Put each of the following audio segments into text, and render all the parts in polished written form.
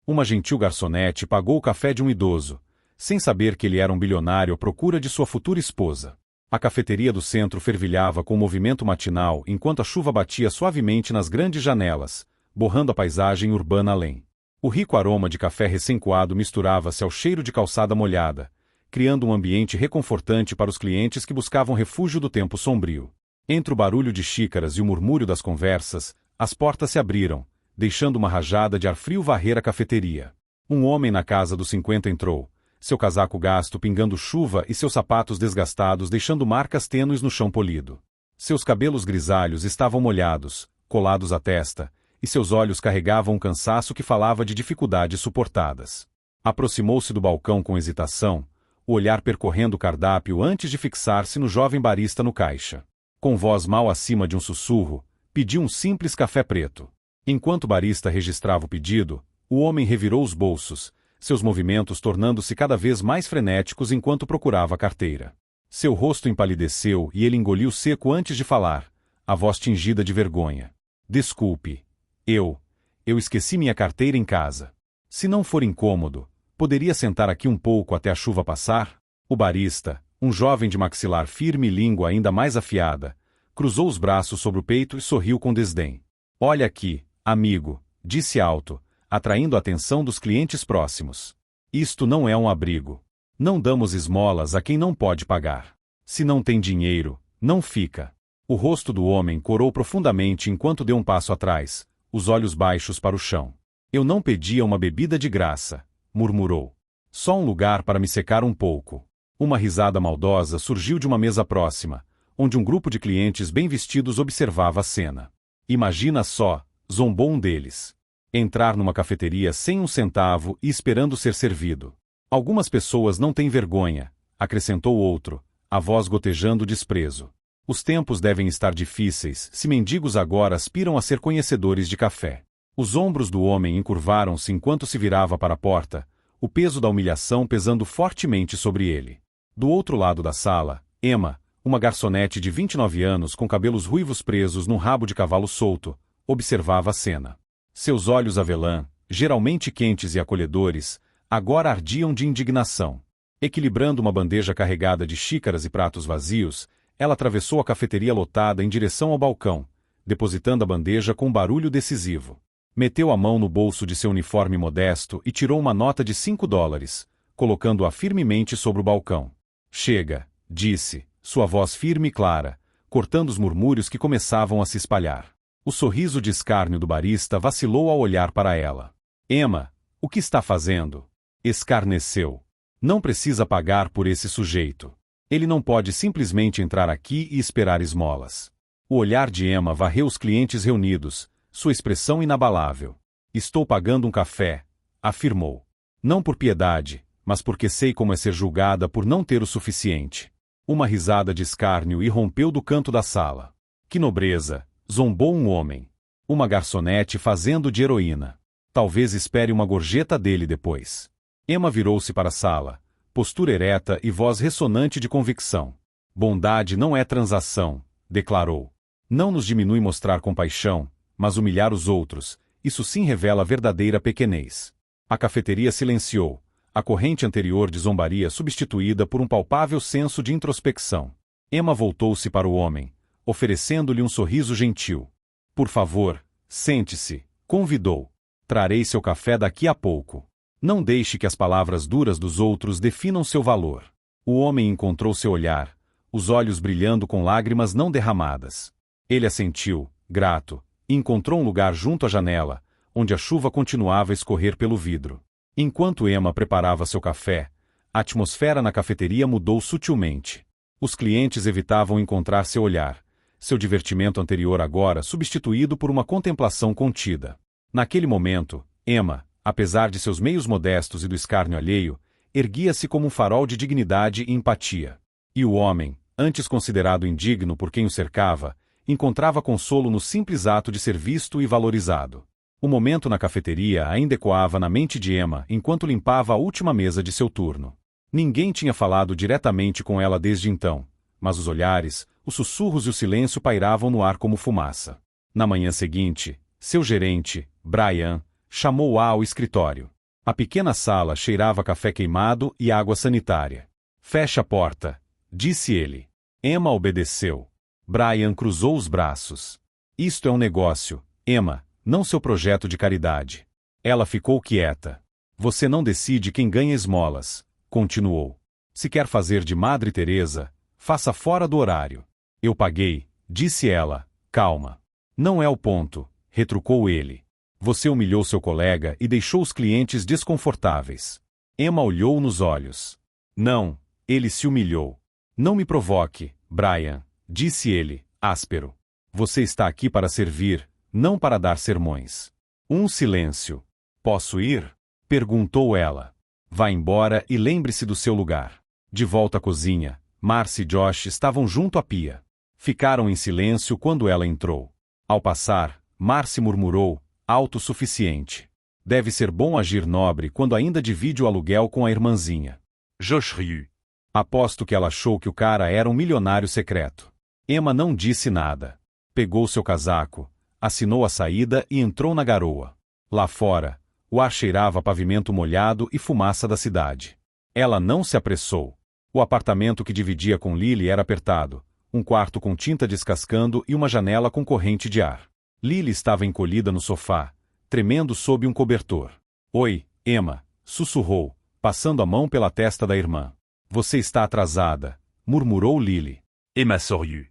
Uma gentil garçonete pagou o café de um idoso, sem saber que ele era um bilionário à procura de sua futura esposa. A cafeteria do centro fervilhava com o movimento matinal enquanto a chuva batia suavemente nas grandes janelas, borrando a paisagem urbana além. O rico aroma de café recém-coado misturava-se ao cheiro de calçada molhada, criando um ambiente reconfortante para os clientes que buscavam refúgio do tempo sombrio. Entre o barulho de xícaras e o murmúrio das conversas, as portas se abriram, deixando uma rajada de ar frio varrer a cafeteria. Um homem na casa dos 50 entrou, seu casaco gasto pingando chuva e seus sapatos desgastados deixando marcas tênues no chão polido. Seus cabelos grisalhos estavam molhados, colados à testa, e seus olhos carregavam um cansaço que falava de dificuldades suportadas. Aproximou-se do balcão com hesitação, o olhar percorrendo o cardápio antes de fixar-se no jovem barista no caixa. Com voz mal acima de um sussurro, pediu um simples café preto. Enquanto o barista registrava o pedido, o homem revirou os bolsos, seus movimentos tornando-se cada vez mais frenéticos enquanto procurava a carteira. Seu rosto empalideceu e ele engoliu seco antes de falar, a voz tingida de vergonha. Desculpe. Eu esqueci minha carteira em casa. Se não for incômodo, poderia sentar aqui um pouco até a chuva passar? O barista, um jovem de maxilar firme e língua ainda mais afiada, cruzou os braços sobre o peito e sorriu com desdém. Olha aqui, amigo, disse alto, atraindo a atenção dos clientes próximos. Isto não é um abrigo. Não damos esmolas a quem não pode pagar. Se não tem dinheiro, não fica. O rosto do homem corou profundamente enquanto deu um passo atrás, os olhos baixos para o chão. Eu não pedia uma bebida de graça, murmurou. Só um lugar para me secar um pouco. Uma risada maldosa surgiu de uma mesa próxima, onde um grupo de clientes bem vestidos observava a cena. Imagina só, zombou um deles. Entrar numa cafeteria sem um centavo e esperando ser servido. Algumas pessoas não têm vergonha, acrescentou outro, a voz gotejando desprezo. Os tempos devem estar difíceis se mendigos agora aspiram a ser conhecedores de café. Os ombros do homem encurvaram-se enquanto se virava para a porta, o peso da humilhação pesando fortemente sobre ele. Do outro lado da sala, Emma, uma garçonete de 29 anos com cabelos ruivos presos num rabo de cavalo solto, observava a cena. Seus olhos avelã, geralmente quentes e acolhedores, agora ardiam de indignação. Equilibrando uma bandeja carregada de xícaras e pratos vazios, ela atravessou a cafeteria lotada em direção ao balcão, depositando a bandeja com um barulho decisivo. Meteu a mão no bolso de seu uniforme modesto e tirou uma nota de $5, colocando-a firmemente sobre o balcão. Chega, disse, sua voz firme e clara, cortando os murmúrios que começavam a se espalhar. O sorriso de escárnio do barista vacilou ao olhar para ela. Emma, o que está fazendo? Escarneceu. Não precisa pagar por esse sujeito. Ele não pode simplesmente entrar aqui e esperar esmolas. O olhar de Emma varreu os clientes reunidos, sua expressão inabalável. Estou pagando um café, afirmou. Não por piedade, mas porque sei como é ser julgada por não ter o suficiente. Uma risada de escárnio irrompeu do canto da sala. Que nobreza! Zombou um homem. Uma garçonete fazendo de heroína. Talvez espere uma gorjeta dele depois. Emma virou-se para a sala, postura ereta e voz ressonante de convicção. Bondade não é transação, declarou. Não nos diminui mostrar compaixão, mas humilhar os outros, isso sim revela verdadeira pequenez. A cafeteria silenciou, a corrente anterior de zombaria substituída por um palpável senso de introspecção. Emma voltou-se para o homem, oferecendo-lhe um sorriso gentil. Por favor, sente-se, convidou. Trarei seu café daqui a pouco. Não deixe que as palavras duras dos outros definam seu valor. O homem encontrou seu olhar, os olhos brilhando com lágrimas não derramadas. Ele assentiu, grato, e encontrou um lugar junto à janela, onde a chuva continuava a escorrer pelo vidro. Enquanto Emma preparava seu café, a atmosfera na cafeteria mudou sutilmente. Os clientes evitavam encontrar seu olhar, seu divertimento anterior agora substituído por uma contemplação contida. Naquele momento, Emma, apesar de seus meios modestos e do escárnio alheio, erguia-se como um farol de dignidade e empatia. E o homem, antes considerado indigno por quem o cercava, encontrava consolo no simples ato de ser visto e valorizado. O momento na cafeteria ainda ecoava na mente de Emma enquanto limpava a última mesa de seu turno. Ninguém tinha falado diretamente com ela desde então, mas os olhares, os sussurros e o silêncio pairavam no ar como fumaça. Na manhã seguinte, seu gerente, Brian, chamou-a ao escritório. A pequena sala cheirava café queimado e água sanitária. Feche a porta, disse ele. Emma obedeceu. Brian cruzou os braços. Isto é um negócio, Emma, não seu projeto de caridade. Ela ficou quieta. Você não decide quem ganha esmolas, continuou. Se quer fazer de Madre Teresa, faça fora do horário. Eu paguei, disse ela, calma. Não é o ponto, retrucou ele. Você humilhou seu colega e deixou os clientes desconfortáveis. Emma olhou nos olhos. Não, ele se humilhou. Não me provoque, Brian, disse ele, áspero. Você está aqui para servir, não para dar sermões. Um silêncio. Posso ir? Perguntou ela. Vá embora e lembre-se do seu lugar. De volta à cozinha, Marcy e Josh estavam junto à pia. Ficaram em silêncio quando ela entrou. Ao passar, Marcy murmurou, autossuficiente. Deve ser bom agir nobre quando ainda divide o aluguel com a irmãzinha. Josh riu. Aposto que ela achou que o cara era um milionário secreto. Emma não disse nada. Pegou seu casaco, assinou a saída e entrou na garoa. Lá fora, o ar cheirava a pavimento molhado e fumaça da cidade. Ela não se apressou. O apartamento que dividia com Lily era apertado, um quarto com tinta descascando e uma janela com corrente de ar. Lily estava encolhida no sofá, tremendo sob um cobertor. Oi, Emma, sussurrou, passando a mão pela testa da irmã. Você está atrasada, murmurou Lily. Emma sorriu.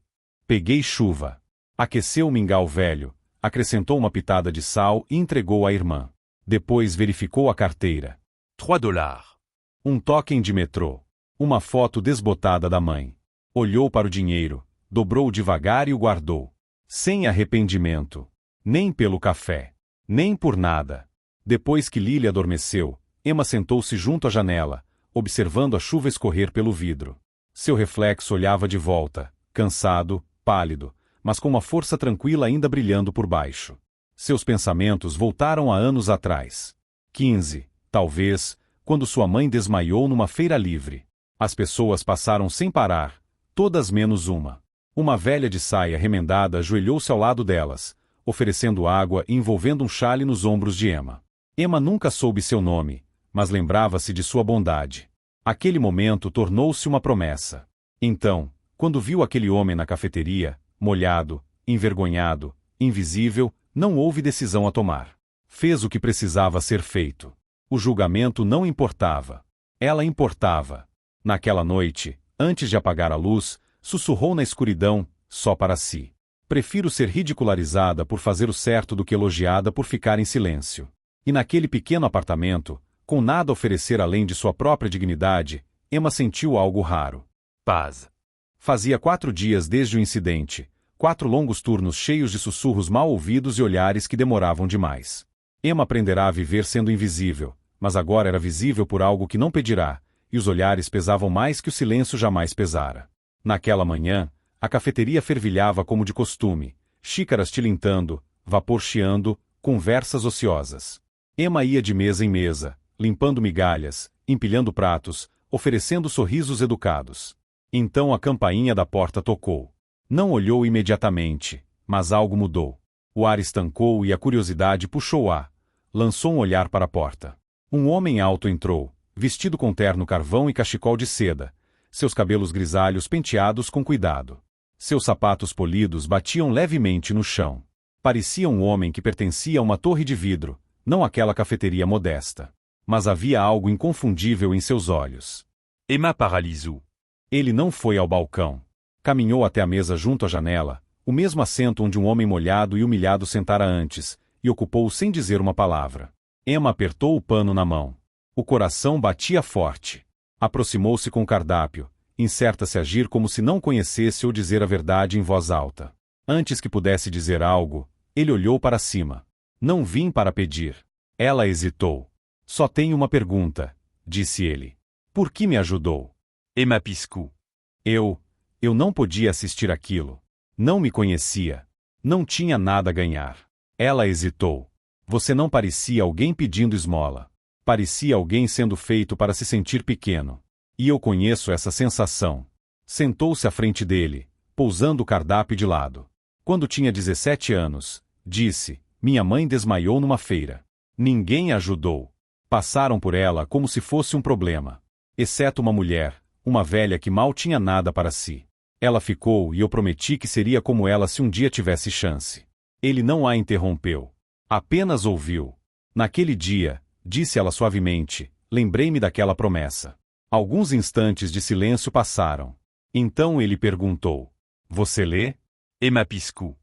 Peguei chuva. Aqueceu o mingau velho, acrescentou uma pitada de sal e entregou à irmã. Depois verificou a carteira. $3. Um token de metrô. Uma foto desbotada da mãe. Olhou para o dinheiro, dobrou devagar e o guardou. Sem arrependimento. Nem pelo café. Nem por nada. Depois que Lily adormeceu, Emma sentou-se junto à janela, observando a chuva escorrer pelo vidro. Seu reflexo olhava de volta, cansado, pálido, mas com uma força tranquila ainda brilhando por baixo. Seus pensamentos voltaram a anos atrás. 15, talvez, quando sua mãe desmaiou numa feira livre. As pessoas passaram sem parar, todas menos uma. Uma velha de saia remendada ajoelhou-se ao lado delas, oferecendo água e envolvendo um chale nos ombros de Emma. Emma nunca soube seu nome, mas lembrava-se de sua bondade. Aquele momento tornou-se uma promessa. Então, quando viu aquele homem na cafeteria, molhado, envergonhado, invisível, não houve decisão a tomar. Fez o que precisava ser feito. O julgamento não importava. Ela importava. Naquela noite, antes de apagar a luz, sussurrou na escuridão, só para si. Prefiro ser ridicularizada por fazer o certo do que elogiada por ficar em silêncio. E naquele pequeno apartamento, com nada a oferecer além de sua própria dignidade, Emma sentiu algo raro. Paz. Fazia 4 dias desde o incidente, 4 longos turnos cheios de sussurros mal ouvidos e olhares que demoravam demais. Emma aprenderá a viver sendo invisível, mas agora era visível por algo que não pedirá, e os olhares pesavam mais que o silêncio jamais pesara. Naquela manhã, a cafeteria fervilhava como de costume, xícaras tilintando, vapor chiando, conversas ociosas. Emma ia de mesa em mesa, limpando migalhas, empilhando pratos, oferecendo sorrisos educados. Então a campainha da porta tocou. Não olhou imediatamente, mas algo mudou. O ar estancou e a curiosidade puxou-a. Lançou um olhar para a porta. Um homem alto entrou, vestido com terno carvão e cachecol de seda, seus cabelos grisalhos penteados com cuidado. Seus sapatos polidos batiam levemente no chão. Parecia um homem que pertencia a uma torre de vidro, não aquela cafeteria modesta. Mas havia algo inconfundível em seus olhos. Emma paralisou. Ele não foi ao balcão. Caminhou até a mesa junto à janela, o mesmo assento onde um homem molhado e humilhado sentara antes, e ocupou-o sem dizer uma palavra. Emma apertou o pano na mão. O coração batia forte. Aproximou-se com o cardápio, incerta se agir como se não conhecesse ou dizer a verdade em voz alta. Antes que pudesse dizer algo, ele olhou para cima. Não vim para pedir. Ela hesitou. Só tenho uma pergunta, disse ele. Por que me ajudou? Emma piscou. Eu não podia assistir aquilo. Não me conhecia. Não tinha nada a ganhar. Ela hesitou. Você não parecia alguém pedindo esmola. Parecia alguém sendo feito para se sentir pequeno. E eu conheço essa sensação. Sentou-se à frente dele, pousando o cardápio de lado. Quando tinha 17 anos, disse, minha mãe desmaiou numa feira. Ninguém ajudou. Passaram por ela como se fosse um problema. Exceto uma mulher, uma velha que mal tinha nada para si. Ela ficou e eu prometi que seria como ela se um dia tivesse chance. Ele não a interrompeu. Apenas ouviu. Naquele dia, disse ela suavemente, lembrei-me daquela promessa. Alguns instantes de silêncio passaram. Então ele perguntou. Você lê? Emma piscou.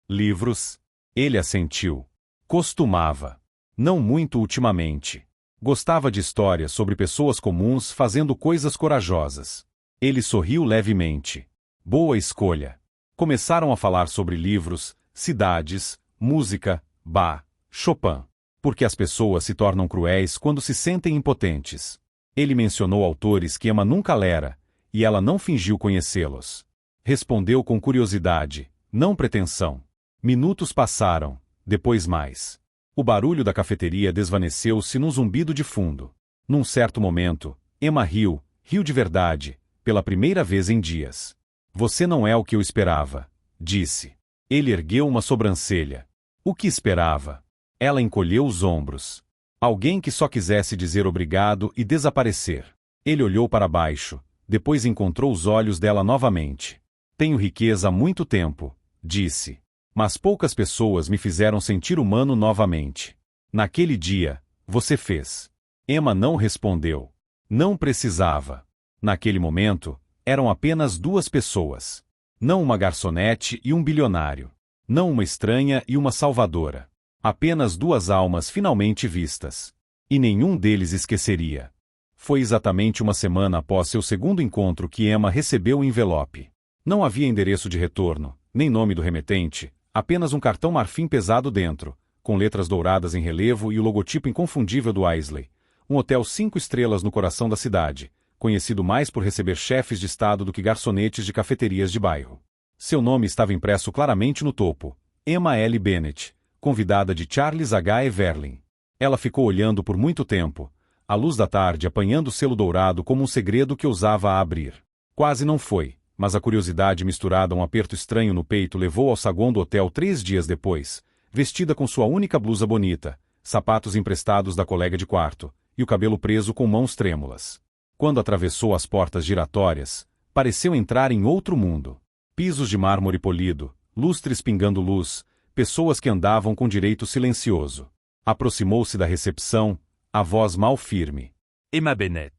Livros? Ele assentiu. Costumava. Não muito ultimamente. Gostava de histórias sobre pessoas comuns fazendo coisas corajosas. Ele sorriu levemente. Boa escolha. Começaram a falar sobre livros, cidades, música, Bach, Chopin. Porque as pessoas se tornam cruéis quando se sentem impotentes. Ele mencionou autores que Emma nunca lera, e ela não fingiu conhecê-los. Respondeu com curiosidade, não pretensão. Minutos passaram, depois mais. O barulho da cafeteria desvaneceu-se num zumbido de fundo. Num certo momento, Emma riu de verdade, pela primeira vez em dias. Você não é o que eu esperava, disse. Ele ergueu uma sobrancelha. O que esperava? Ela encolheu os ombros. Alguém que só quisesse dizer obrigado e desaparecer. Ele olhou para baixo, depois encontrou os olhos dela novamente. Tenho riqueza há muito tempo, disse. Mas poucas pessoas me fizeram sentir humano novamente. Naquele dia, você fez. Emma não respondeu. Não precisava. Naquele momento, eram apenas duas pessoas. Não uma garçonete e um bilionário. Não uma estranha e uma salvadora. Apenas duas almas finalmente vistas. E nenhum deles esqueceria. Foi exatamente uma semana após seu segundo encontro que Emma recebeu o envelope. Não havia endereço de retorno, nem nome do remetente, apenas um cartão marfim pesado dentro, com letras douradas em relevo e o logotipo inconfundível do Isley. Um hotel 5 estrelas no coração da cidade, conhecido mais por receber chefes de estado do que garçonetes de cafeterias de bairro. Seu nome estava impresso claramente no topo. Emma L. Bennett, convidada de Charles H. Everlin. Ela ficou olhando por muito tempo, à luz da tarde apanhando o selo dourado como um segredo que ousava a abrir. Quase não foi, mas a curiosidade misturada a um aperto estranho no peito levou ao saguão do hotel 3 dias depois, vestida com sua única blusa bonita, sapatos emprestados da colega de quarto, e o cabelo preso com mãos trêmulas. Quando atravessou as portas giratórias, pareceu entrar em outro mundo. Pisos de mármore polido, lustres pingando luz, pessoas que andavam com direito silencioso. Aproximou-se da recepção, a voz mal firme. Emma Bennett.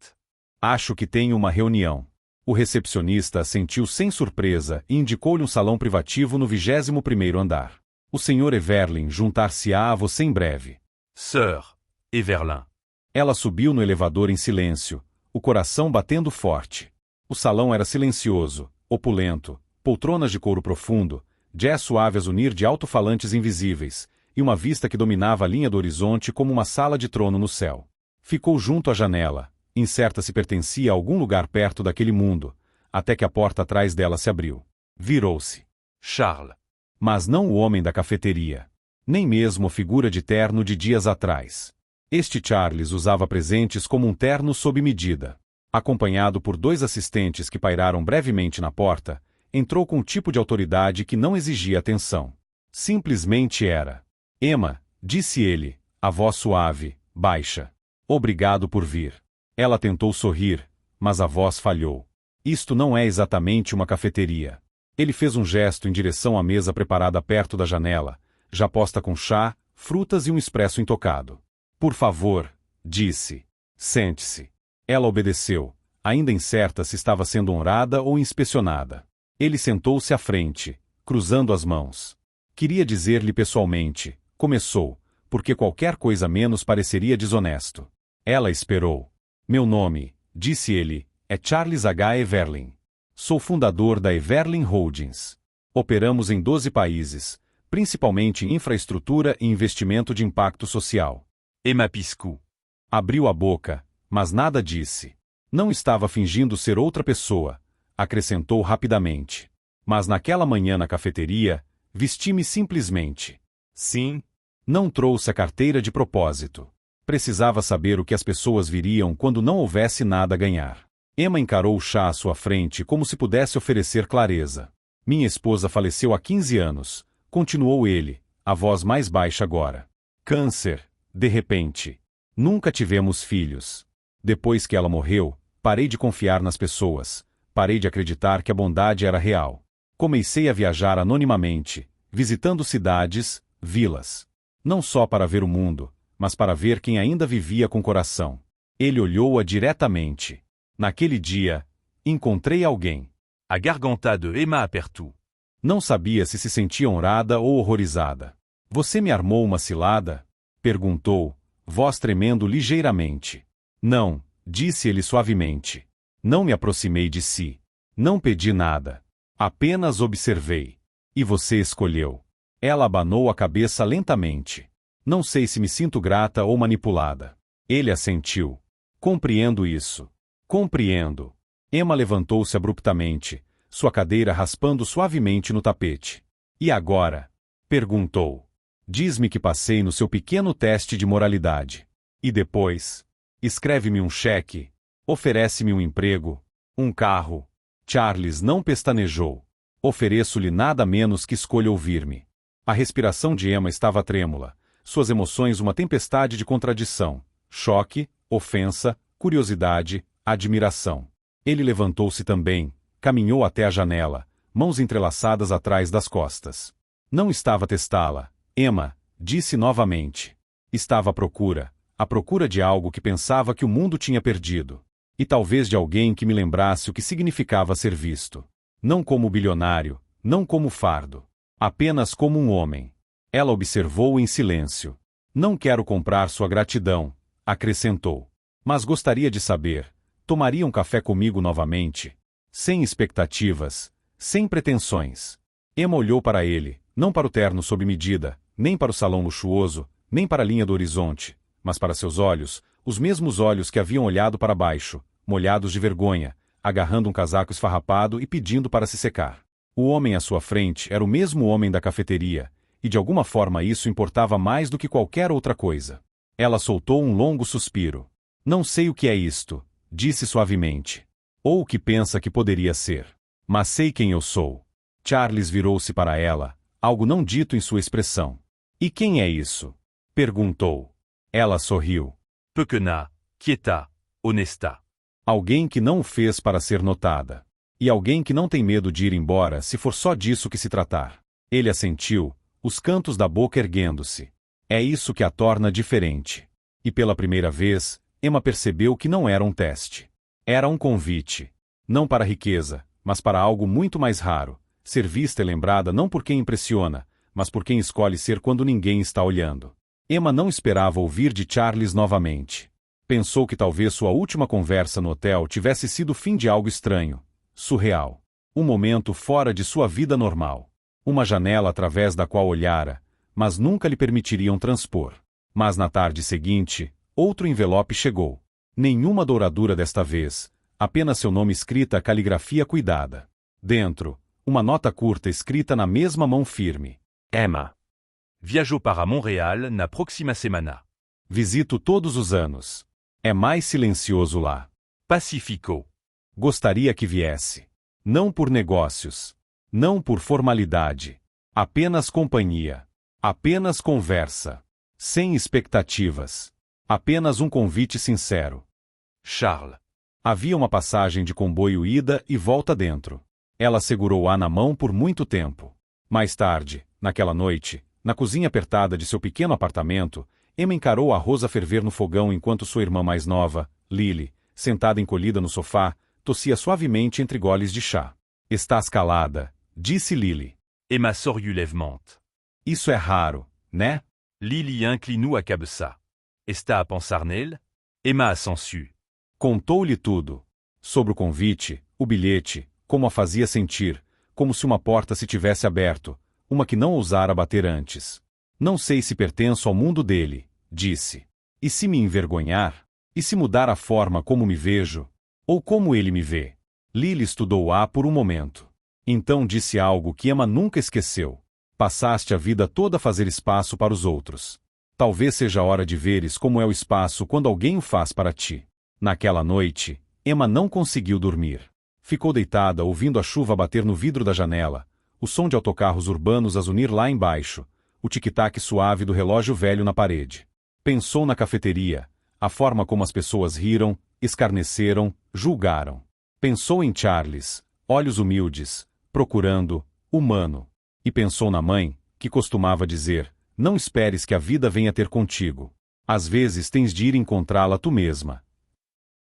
Acho que tenho uma reunião. O recepcionista assentiu sem surpresa e indicou-lhe um salão privativo no 21º andar. O Sr. Everlin juntar-se-á a você em breve. Sir Everlin. Ela subiu no elevador em silêncio, o coração batendo forte. O salão era silencioso, opulento, poltronas de couro profundo, jazz suave a zunir de alto-falantes invisíveis, e uma vista que dominava a linha do horizonte como uma sala de trono no céu. Ficou junto à janela, incerta se pertencia a algum lugar perto daquele mundo, até que a porta atrás dela se abriu. Virou-se. Charles. Mas não o homem da cafeteria. Nem mesmo a figura de terno de dias atrás. Este Charles usava presentes como um terno sob medida. Acompanhado por 2 assistentes que pairaram brevemente na porta, entrou com um tipo de autoridade que não exigia atenção. Simplesmente era. Emma, disse ele, a voz suave, baixa. Obrigado por vir. Ela tentou sorrir, mas a voz falhou. Isto não é exatamente uma cafeteria. Ele fez um gesto em direção à mesa preparada perto da janela, já posta com chá, frutas e um expresso intocado. Por favor, disse. Sente-se. Ela obedeceu, ainda incerta se estava sendo honrada ou inspecionada. Ele sentou-se à frente, cruzando as mãos. Queria dizer-lhe pessoalmente, começou, porque qualquer coisa menos pareceria desonesto. Ela esperou. Meu nome, disse ele, é Charles H. Everlin. Sou fundador da Everlin Holdings. Operamos em 12 países, principalmente em infraestrutura e investimento de impacto social. Emma piscou. Abriu a boca, mas nada disse. Não estava fingindo ser outra pessoa, acrescentou rapidamente. Mas naquela manhã na cafeteria, vesti-me simplesmente. Sim. Não trouxe a carteira de propósito. Precisava saber o que as pessoas viriam quando não houvesse nada a ganhar. Emma encarou o chá à sua frente como se pudesse oferecer clareza. Minha esposa faleceu há 15 anos, continuou ele, a voz mais baixa agora. Câncer, de repente. Nunca tivemos filhos. Depois que ela morreu, parei de confiar nas pessoas. Parei de acreditar que a bondade era real. Comecei a viajar anonimamente, visitando cidades, vilas. Não só para ver o mundo, mas para ver quem ainda vivia com coração. Ele olhou-a diretamente. Naquele dia, encontrei alguém. A garganta de Emma apertou. Não sabia se sentia honrada ou horrorizada. Você me armou uma cilada? Perguntou, voz tremendo ligeiramente. Não, disse ele suavemente. Não me aproximei de si. Não pedi nada. Apenas observei. E você escolheu. Ela abanou a cabeça lentamente. Não sei se me sinto grata ou manipulada. Ele assentiu. Compreendo isso. Compreendo. Emma levantou-se abruptamente, sua cadeira raspando suavemente no tapete. E agora? Perguntou. Diz-me que passei no seu pequeno teste de moralidade. E depois? Escreve-me um cheque. Oferece-me um emprego. Um carro. Charles não pestanejou. Ofereço-lhe nada menos que escolha ouvir-me. A respiração de Emma estava trêmula, suas emoções uma tempestade de contradição, choque, ofensa, curiosidade, admiração. Ele levantou-se também, caminhou até a janela, mãos entrelaçadas atrás das costas. Não estava a testá-la, Emma, disse novamente. Estava à procura de algo que pensava que o mundo tinha perdido. E talvez de alguém que me lembrasse o que significava ser visto. Não como bilionário, não como fardo. Apenas como um homem. Ela observou em silêncio. Não quero comprar sua gratidão, acrescentou. Mas gostaria de saber, tomaria um café comigo novamente? Sem expectativas, sem pretensões. Emma olhou para ele, não para o terno sob medida, nem para o salão luxuoso, nem para a linha do horizonte, mas para seus olhos, os mesmos olhos que haviam olhado para baixo, molhados de vergonha, agarrando um casaco esfarrapado e pedindo para se secar. O homem à sua frente era o mesmo homem da cafeteria, e de alguma forma isso importava mais do que qualquer outra coisa. Ela soltou um longo suspiro. Não sei o que é isto, disse suavemente. Ou o que pensa que poderia ser. Mas sei quem eu sou. Charles virou-se para ela, algo não dito em sua expressão. E quem é isso? Perguntou. Ela sorriu. Pequena, quieta, honesta. Alguém que não o fez para ser notada. E alguém que não tem medo de ir embora se for só disso que se tratar. Ele assentiu, os cantos da boca erguendo-se. É isso que a torna diferente. E pela primeira vez, Emma percebeu que não era um teste. Era um convite. Não para a riqueza, mas para algo muito mais raro. Ser vista e lembrada não por quem impressiona, mas por quem escolhe ser quando ninguém está olhando. Emma não esperava ouvir de Charles novamente. Pensou que talvez sua última conversa no hotel tivesse sido o fim de algo estranho. Surreal. Um momento fora de sua vida normal. Uma janela através da qual olhara, mas nunca lhe permitiriam transpor. Mas na tarde seguinte, outro envelope chegou. Nenhuma douradura desta vez, apenas seu nome escrita a caligrafia cuidada. Dentro, uma nota curta escrita na mesma mão firme. Emma. Viajo para Montréal na próxima semana. Visito todos os anos. É mais silencioso lá. Pacifico. Gostaria que viesse. Não por negócios. Não por formalidade. Apenas companhia. Apenas conversa. Sem expectativas. Apenas um convite sincero. Charles. Havia uma passagem de comboio ida e volta dentro. Ela segurou-a na mão por muito tempo. Mais tarde, naquela noite, na cozinha apertada de seu pequeno apartamento, Emma encarou arroz a ferver no fogão enquanto sua irmã mais nova, Lily, sentada encolhida no sofá, tossia suavemente entre goles de chá. Estás calada, disse Lily. Emma sorriu levemente. Isso é raro, né? Lily inclinou a cabeça. Está a pensar nele? Emma assentiu. Contou-lhe tudo. Sobre o convite, o bilhete, como a fazia sentir, como se uma porta se tivesse aberto, uma que não ousara bater antes. Não sei se pertenço ao mundo dele, disse. E se me envergonhar? E se mudar a forma como me vejo? Ou como ele me vê? Lily estudou-a por um momento. Então disse algo que Emma nunca esqueceu. Passaste a vida toda a fazer espaço para os outros. Talvez seja a hora de veres como é o espaço quando alguém o faz para ti. Naquela noite, Emma não conseguiu dormir. Ficou deitada ouvindo a chuva bater no vidro da janela, o som de autocarros urbanos a zunir lá embaixo, o tic-tac suave do relógio velho na parede. Pensou na cafeteria, A forma como as pessoas riram, escarneceram, julgaram. Pensou em Charles, olhos humildes, procurando, humano. E pensou na mãe, que costumava dizer, não esperes que a vida venha ter contigo. Às vezes tens de ir encontrá-la tu mesma.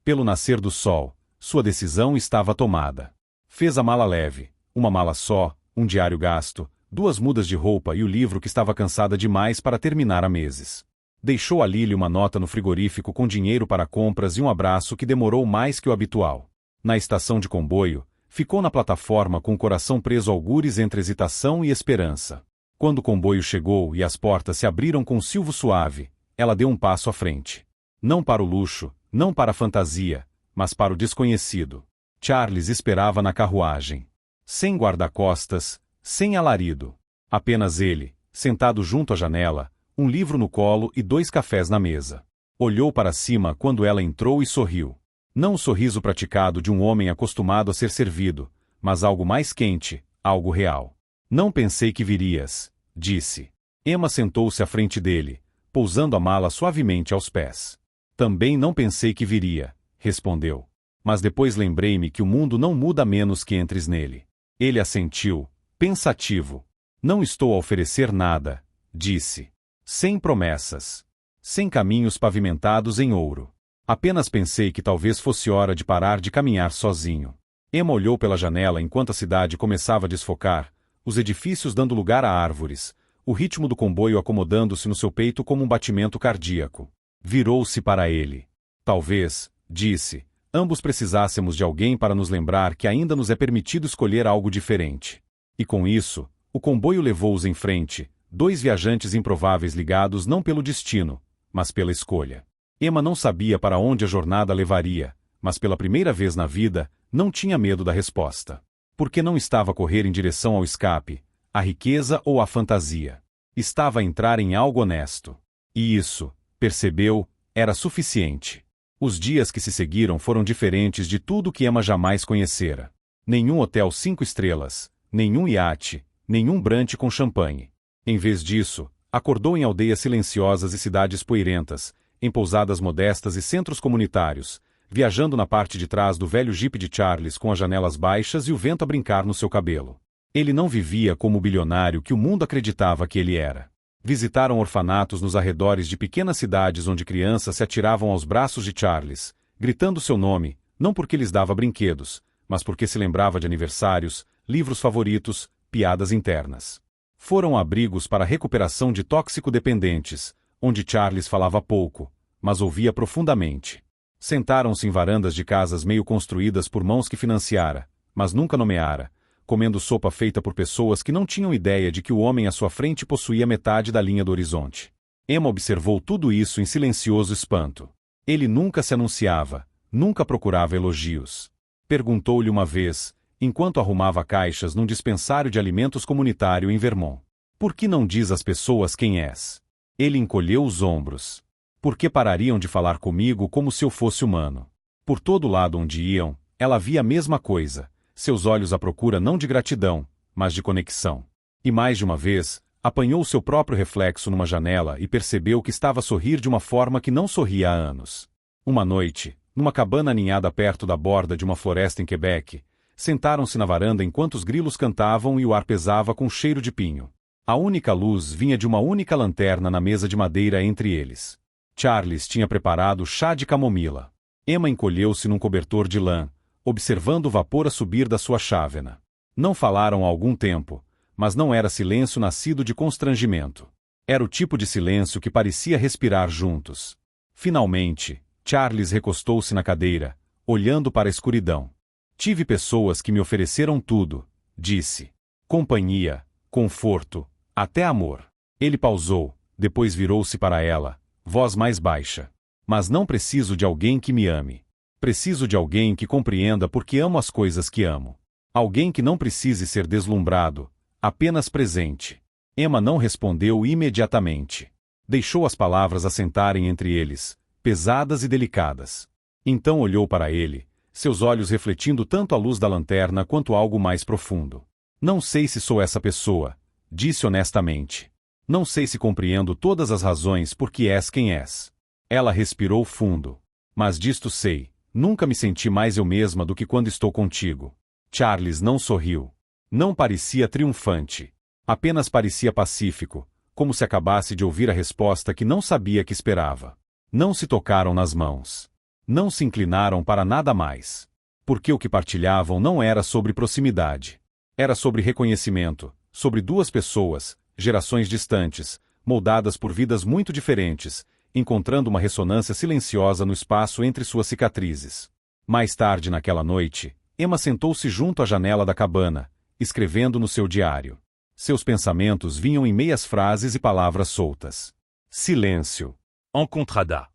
Pelo nascer do sol, sua decisão estava tomada. Fez a mala leve, uma mala só, um diário gasto, 2 mudas de roupa e o livro que estava cansada demais para terminar há meses. Deixou a Lily uma nota no frigorífico com dinheiro para compras e um abraço que demorou mais que o habitual. Na estação de comboio, ficou na plataforma com o coração preso algures entre hesitação e esperança. Quando o comboio chegou e as portas se abriram com um silvo suave, ela deu um passo à frente. Não para o luxo, não para a fantasia, mas para o desconhecido. Charles esperava na carruagem. Sem guarda-costas, sem alarido. Apenas ele, sentado junto à janela, um livro no colo e 2 cafés na mesa. Olhou para cima quando ela entrou e sorriu. Não o sorriso praticado de um homem acostumado a ser servido, mas algo mais quente, algo real. Não pensei que virias, disse. Emma sentou-se à frente dele, pousando a mala suavemente aos pés. Também não pensei que viria, respondeu. Mas depois lembrei-me que o mundo não muda a menos que entres nele. Ele assentiu, pensativo. Não estou a oferecer nada, disse. Sem promessas. Sem caminhos pavimentados em ouro. Apenas pensei que talvez fosse hora de parar de caminhar sozinho. Emma olhou pela janela enquanto a cidade começava a desfocar, os edifícios dando lugar a árvores, o ritmo do comboio acomodando-se no seu peito como um batimento cardíaco. Virou-se para ele. Talvez, disse, ambos precisássemos de alguém para nos lembrar que ainda nos é permitido escolher algo diferente. E com isso, o comboio levou-os em frente, 2 viajantes improváveis ligados não pelo destino, mas pela escolha. Emma não sabia para onde a jornada levaria, mas pela primeira vez na vida, não tinha medo da resposta. Porque não estava a correr em direção ao escape, à riqueza ou à fantasia. Estava a entrar em algo honesto. E isso, percebeu, era suficiente. Os dias que se seguiram foram diferentes de tudo que Emma jamais conhecera. Nenhum hotel 5 estrelas, nenhum iate, nenhum brunch com champanhe. Em vez disso, acordou em aldeias silenciosas e cidades poeirentas, em pousadas modestas e centros comunitários, viajando na parte de trás do velho Jeep de Charles com as janelas baixas e o vento a brincar no seu cabelo. Ele não vivia como o bilionário que o mundo acreditava que ele era. Visitaram orfanatos nos arredores de pequenas cidades onde crianças se atiravam aos braços de Charles, gritando seu nome, não porque lhes dava brinquedos, mas porque se lembrava de aniversários, livros favoritos, piadas internas. Foram abrigos para a recuperação de tóxico-dependentes, onde Charles falava pouco, mas ouvia profundamente. Sentaram-se em varandas de casas meio construídas por mãos que financiara, mas nunca nomeara, comendo sopa feita por pessoas que não tinham ideia de que o homem à sua frente possuía metade da linha do horizonte. Emma observou tudo isso em silencioso espanto. Ele nunca se anunciava, nunca procurava elogios. Perguntou-lhe uma vez, enquanto arrumava caixas num dispensário de alimentos comunitário em Vermont. Por que não diz às pessoas quem és? Ele encolheu os ombros. Por que parariam de falar comigo como se eu fosse humano? Por todo lado onde iam, ela via a mesma coisa, seus olhos à procura não de gratidão, mas de conexão. E mais de uma vez, apanhou seu próprio reflexo numa janela e percebeu que estava a sorrir de uma forma que não sorria há anos. Uma noite, numa cabana aninhada perto da borda de uma floresta em Quebec, sentaram-se na varanda enquanto os grilos cantavam e o ar pesava com cheiro de pinho. A única luz vinha de uma única lanterna na mesa de madeira entre eles. Charles tinha preparado chá de camomila. Emma encolheu-se num cobertor de lã, observando o vapor a subir da sua chávena. Não falaram há algum tempo, mas não era silêncio nascido de constrangimento. Era o tipo de silêncio que parecia respirar juntos. Finalmente, Charles recostou-se na cadeira, olhando para a escuridão. Tive pessoas que me ofereceram tudo, disse. Companhia, conforto, até amor. Ele pausou, depois virou-se para ela, voz mais baixa. Mas não preciso de alguém que me ame. Preciso de alguém que compreenda porque amo as coisas que amo. Alguém que não precise ser deslumbrado, apenas presente. Emma não respondeu imediatamente. Deixou as palavras assentarem entre eles, pesadas e delicadas. Então olhou para ele, seus olhos refletindo tanto a luz da lanterna quanto algo mais profundo. Não sei se sou essa pessoa, disse honestamente. Não sei se compreendo todas as razões por que és quem és. Ela respirou fundo. Mas disto sei, nunca me senti mais eu mesma do que quando estou contigo. Charles não sorriu. Não parecia triunfante. Apenas parecia pacífico, como se acabasse de ouvir a resposta que não sabia que esperava. Não se tocaram nas mãos. Não se inclinaram para nada mais. Porque o que partilhavam não era sobre proximidade. Era sobre reconhecimento, sobre duas pessoas, gerações distantes, moldadas por vidas muito diferentes, encontrando uma ressonância silenciosa no espaço entre suas cicatrizes. Mais tarde naquela noite, Emma sentou-se junto à janela da cabana, escrevendo no seu diário. Seus pensamentos vinham em meias frases e palavras soltas. Silêncio. Encontrada.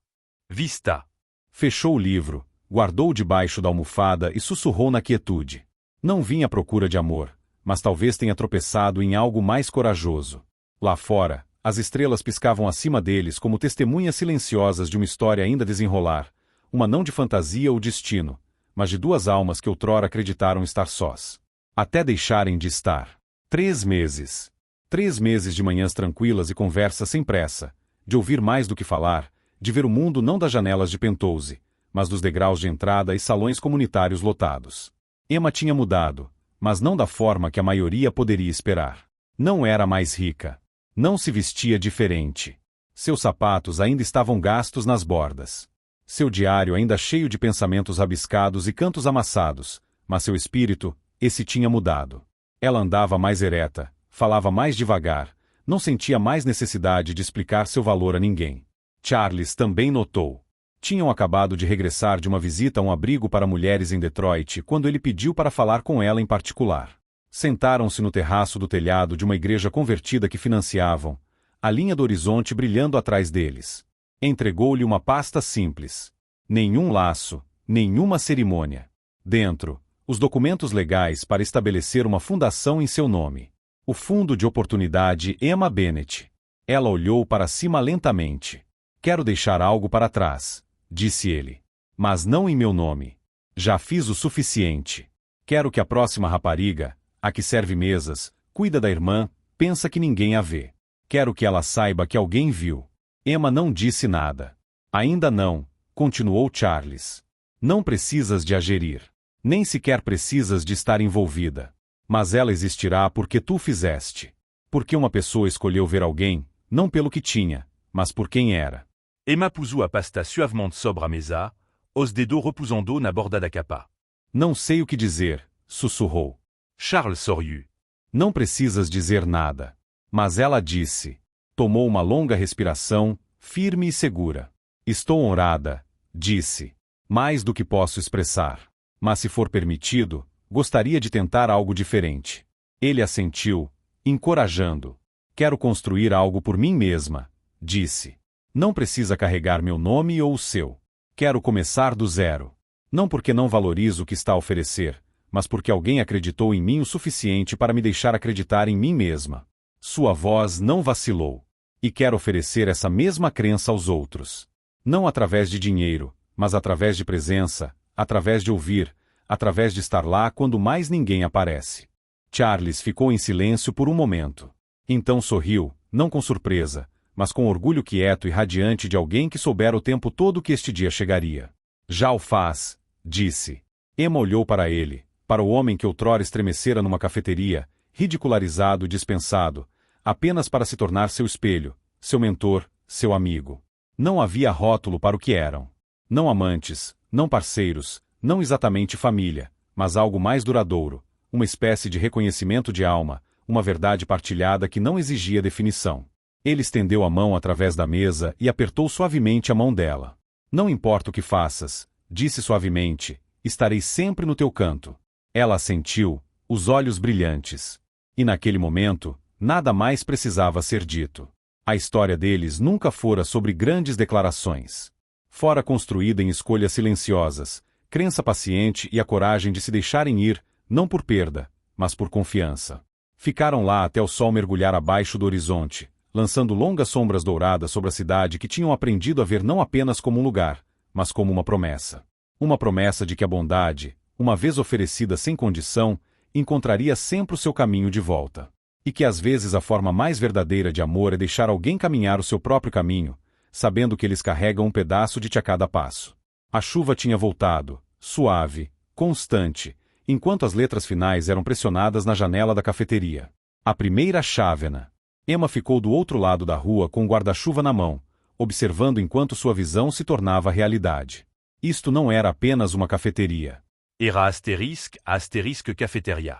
Vista. Fechou o livro, guardou-o debaixo da almofada e sussurrou na quietude. Não vinha à procura de amor, mas talvez tenha tropeçado em algo mais corajoso. Lá fora, as estrelas piscavam acima deles como testemunhas silenciosas de uma história ainda a desenrolar, uma não de fantasia ou destino, mas de duas almas que outrora acreditaram estar sós. Até deixarem de estar. 3 meses. 3 meses de manhãs tranquilas e conversas sem pressa, de ouvir mais do que falar, de ver o mundo não das janelas de Penthouse, mas dos degraus de entrada e salões comunitários lotados. Emma tinha mudado, mas não da forma que a maioria poderia esperar. Não era mais rica. Não se vestia diferente. Seus sapatos ainda estavam gastos nas bordas. Seu diário ainda cheio de pensamentos rabiscados e cantos amassados, mas seu espírito, esse tinha mudado. Ela andava mais ereta, falava mais devagar, não sentia mais necessidade de explicar seu valor a ninguém. Charles também notou. Tinham acabado de regressar de uma visita a um abrigo para mulheres em Detroit quando ele pediu para falar com ela em particular. Sentaram-se no terraço do telhado de uma igreja convertida que financiavam, a linha do horizonte brilhando atrás deles. Entregou-lhe uma pasta simples. Nenhum laço, nenhuma cerimônia. Dentro, os documentos legais para estabelecer uma fundação em seu nome. O Fundo de Oportunidade Emma Bennett. Ela olhou para cima lentamente. Quero deixar algo para trás, disse ele. Mas não em meu nome. Já fiz o suficiente. Quero que a próxima rapariga, a que serve mesas, cuida da irmã, pensa que ninguém a vê. Quero que ela saiba que alguém viu. Emma não disse nada. Ainda não, continuou Charles. Não precisas de a gerir. Nem sequer precisas de estar envolvida. Mas ela existirá porque tu fizeste. Porque uma pessoa escolheu ver alguém, não pelo que tinha, mas por quem era. Emma posou a pasta suavemente sobre a mesa, os dedos repousando na borda da capa. Não sei o que dizer, sussurrou. Charles sorriu. Não precisas dizer nada. Mas ela disse. Tomou uma longa respiração, firme e segura. Estou honrada, disse. Mais do que posso expressar. Mas se for permitido, gostaria de tentar algo diferente. Ele assentiu, encorajando. Quero construir algo por mim mesma, disse. Não precisa carregar meu nome ou o seu. Quero começar do zero. Não porque não valorizo o que está a oferecer, mas porque alguém acreditou em mim o suficiente para me deixar acreditar em mim mesma. Sua voz não vacilou. E quero oferecer essa mesma crença aos outros. Não através de dinheiro, mas através de presença, através de ouvir, através de estar lá quando mais ninguém aparece. Charles ficou em silêncio por um momento. Então sorriu, não com surpresa, mas com orgulho quieto e radiante de alguém que soubera o tempo todo que este dia chegaria. Já o faz, disse. Emma olhou para ele, para o homem que outrora estremecera numa cafeteria, ridicularizado e dispensado, apenas para se tornar seu espelho, seu mentor, seu amigo. Não havia rótulo para o que eram. Não amantes, não parceiros, não exatamente família, mas algo mais duradouro, uma espécie de reconhecimento de alma, uma verdade partilhada que não exigia definição. Ele estendeu a mão através da mesa e apertou suavemente a mão dela. Não importa o que faças, disse suavemente, estarei sempre no teu canto. Ela assentiu, os olhos brilhantes. E naquele momento, nada mais precisava ser dito. A história deles nunca fora sobre grandes declarações. Fora construída em escolhas silenciosas, crença paciente e a coragem de se deixarem ir, não por perda, mas por confiança. Ficaram lá até o sol mergulhar abaixo do horizonte, lançando longas sombras douradas sobre a cidade que tinham aprendido a ver não apenas como um lugar, mas como uma promessa. Uma promessa de que a bondade, uma vez oferecida sem condição, encontraria sempre o seu caminho de volta. E que às vezes a forma mais verdadeira de amor é deixar alguém caminhar o seu próprio caminho, sabendo que eles carregam um pedaço de ti a cada passo. A chuva tinha voltado, suave, constante, enquanto as letras finais eram pressionadas na janela da cafeteria. A primeira chávena. Emma ficou do outro lado da rua com o guarda-chuva na mão, observando enquanto sua visão se tornava realidade. Isto não era apenas uma cafeteria. Era asterisk cafeteria.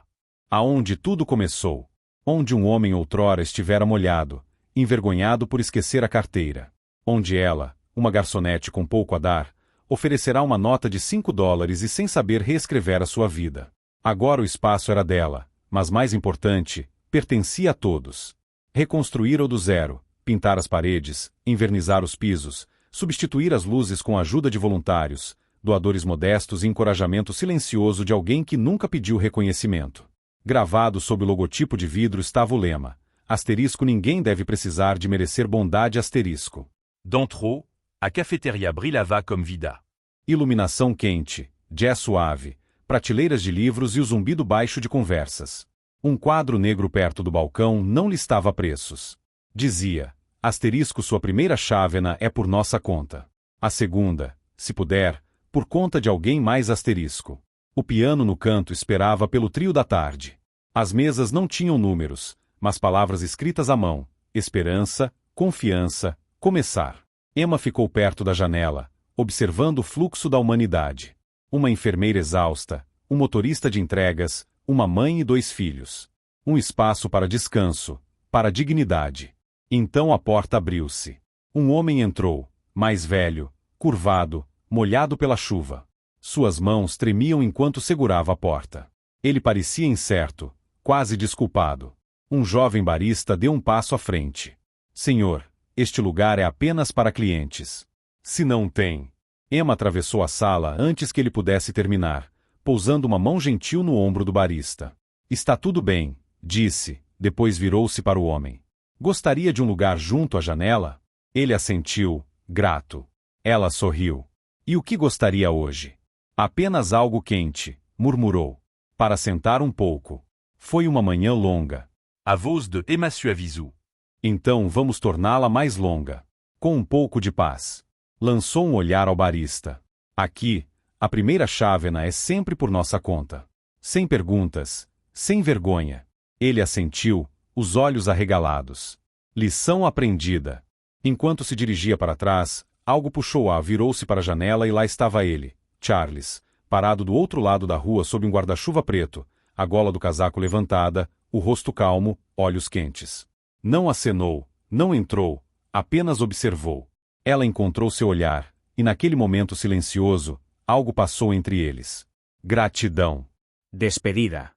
Aonde tudo começou. Onde um homem outrora estivera molhado, envergonhado por esquecer a carteira. Onde ela, uma garçonete com pouco a dar, oferecerá uma nota de $5 e sem saber reescrever a sua vida. Agora o espaço era dela, mas mais importante, pertencia a todos. Reconstruir-o do zero, pintar as paredes, envernizar os pisos, substituir as luzes com a ajuda de voluntários, doadores modestos e encorajamento silencioso de alguém que nunca pediu reconhecimento. Gravado sob o logotipo de vidro estava o lema: asterisco ninguém deve precisar de merecer bondade asterisco. D'entre a cafeteria brillava comme vida. Iluminação quente, jazz suave, prateleiras de livros e o zumbido baixo de conversas. Um quadro negro perto do balcão não listava preços. Dizia: asterisco sua primeira chávena é por nossa conta. A segunda, se puder, por conta de alguém mais asterisco. O piano no canto esperava pelo trio da tarde. As mesas não tinham números, mas palavras escritas à mão: esperança, confiança, começar. Emma ficou perto da janela, observando o fluxo da humanidade. Uma enfermeira exausta, um motorista de entregas, uma mãe e 2 filhos. Um espaço para descanso, para dignidade. Então a porta abriu-se. Um homem entrou, mais velho, curvado, molhado pela chuva. Suas mãos tremiam enquanto segurava a porta. Ele parecia incerto, quase desculpado. Um jovem barista deu um passo à frente. Senhor, este lugar é apenas para clientes. Se não tem. Emma atravessou a sala antes que ele pudesse terminar, pousando uma mão gentil no ombro do barista. Está tudo bem, disse, depois virou-se para o homem. Gostaria de um lugar junto à janela? Ele assentiu, grato. Ela sorriu. E o que gostaria hoje? Apenas algo quente, murmurou. Para sentar um pouco. Foi uma manhã longa. A voz de Emma suavizou. Então vamos torná-la mais longa. Com um pouco de paz. Lançou um olhar ao barista. Aqui, a primeira chávena é sempre por nossa conta. Sem perguntas, sem vergonha. Ele assentiu, os olhos arregalados. Lição aprendida. Enquanto se dirigia para trás, algo puxou-a, virou-se para a janela e lá estava ele, Charles, parado do outro lado da rua sob um guarda-chuva preto, a gola do casaco levantada, o rosto calmo, olhos quentes. Não acenou, não entrou, apenas observou. Ela encontrou seu olhar, e naquele momento silencioso, algo passou entre eles. Gratidão. Despedida.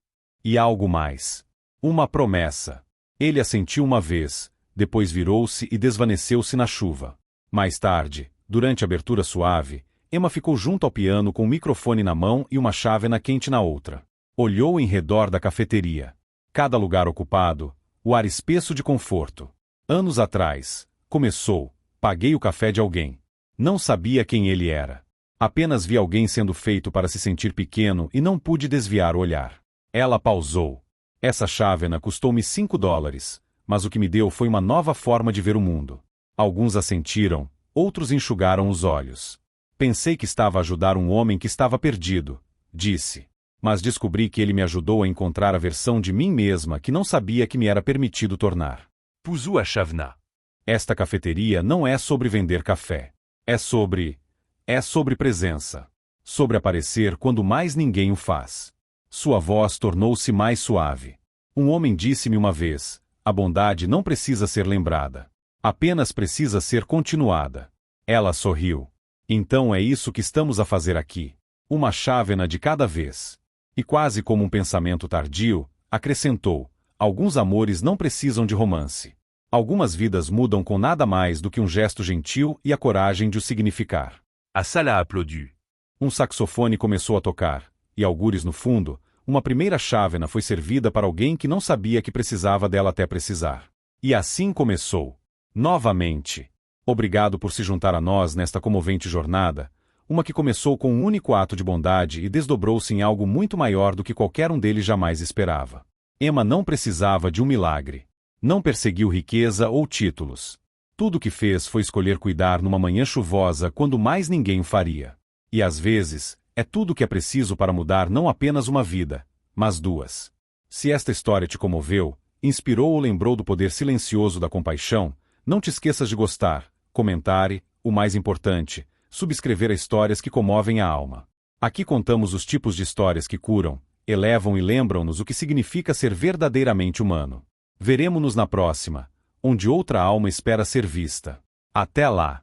E algo mais. Uma promessa. Ele assentiu uma vez, depois virou-se e desvaneceu-se na chuva. Mais tarde, durante a abertura suave, Emma ficou junto ao piano com o microfone na mão e uma chávena quente na outra. Olhou em redor da cafeteria. Cada lugar ocupado, o ar espesso de conforto. Anos atrás, começou, paguei o café de alguém. Não sabia quem ele era. Apenas vi alguém sendo feito para se sentir pequeno e não pude desviar o olhar. Ela pausou. Essa chávena custou-me $5, mas o que me deu foi uma nova forma de ver o mundo. Alguns assentiram, outros enxugaram os olhos. Pensei que estava a ajudar um homem que estava perdido, disse. Mas descobri que ele me ajudou a encontrar a versão de mim mesma que não sabia que me era permitido tornar. Pousou a chávena. Esta cafeteria não é sobre vender café. É sobre presença. Sobre aparecer quando mais ninguém o faz. Sua voz tornou-se mais suave. Um homem disse-me uma vez: a bondade não precisa ser lembrada. Apenas precisa ser continuada. Ela sorriu. Então é isso que estamos a fazer aqui. Uma chávena de cada vez. E quase como um pensamento tardio, acrescentou: alguns amores não precisam de romance. Algumas vidas mudam com nada mais do que um gesto gentil e a coragem de o significar. A sala aplaudiu. Um saxofone começou a tocar, e algures no fundo, uma primeira chávena foi servida para alguém que não sabia que precisava dela até precisar. E assim começou. Novamente. Obrigado por se juntar a nós nesta comovente jornada, uma que começou com um único ato de bondade e desdobrou-se em algo muito maior do que qualquer um deles jamais esperava. Emma não precisava de um milagre. Não perseguiu riqueza ou títulos. Tudo o que fez foi escolher cuidar numa manhã chuvosa quando mais ninguém o faria. E às vezes, é tudo o que é preciso para mudar não apenas uma vida, mas duas. Se esta história te comoveu, inspirou ou lembrou do poder silencioso da compaixão, não te esqueças de gostar, comentar e, o mais importante, subscrever a histórias que comovem a alma. Aqui contamos os tipos de histórias que curam, elevam e lembram-nos o que significa ser verdadeiramente humano. Veremo-nos na próxima, onde outra alma espera ser vista. Até lá!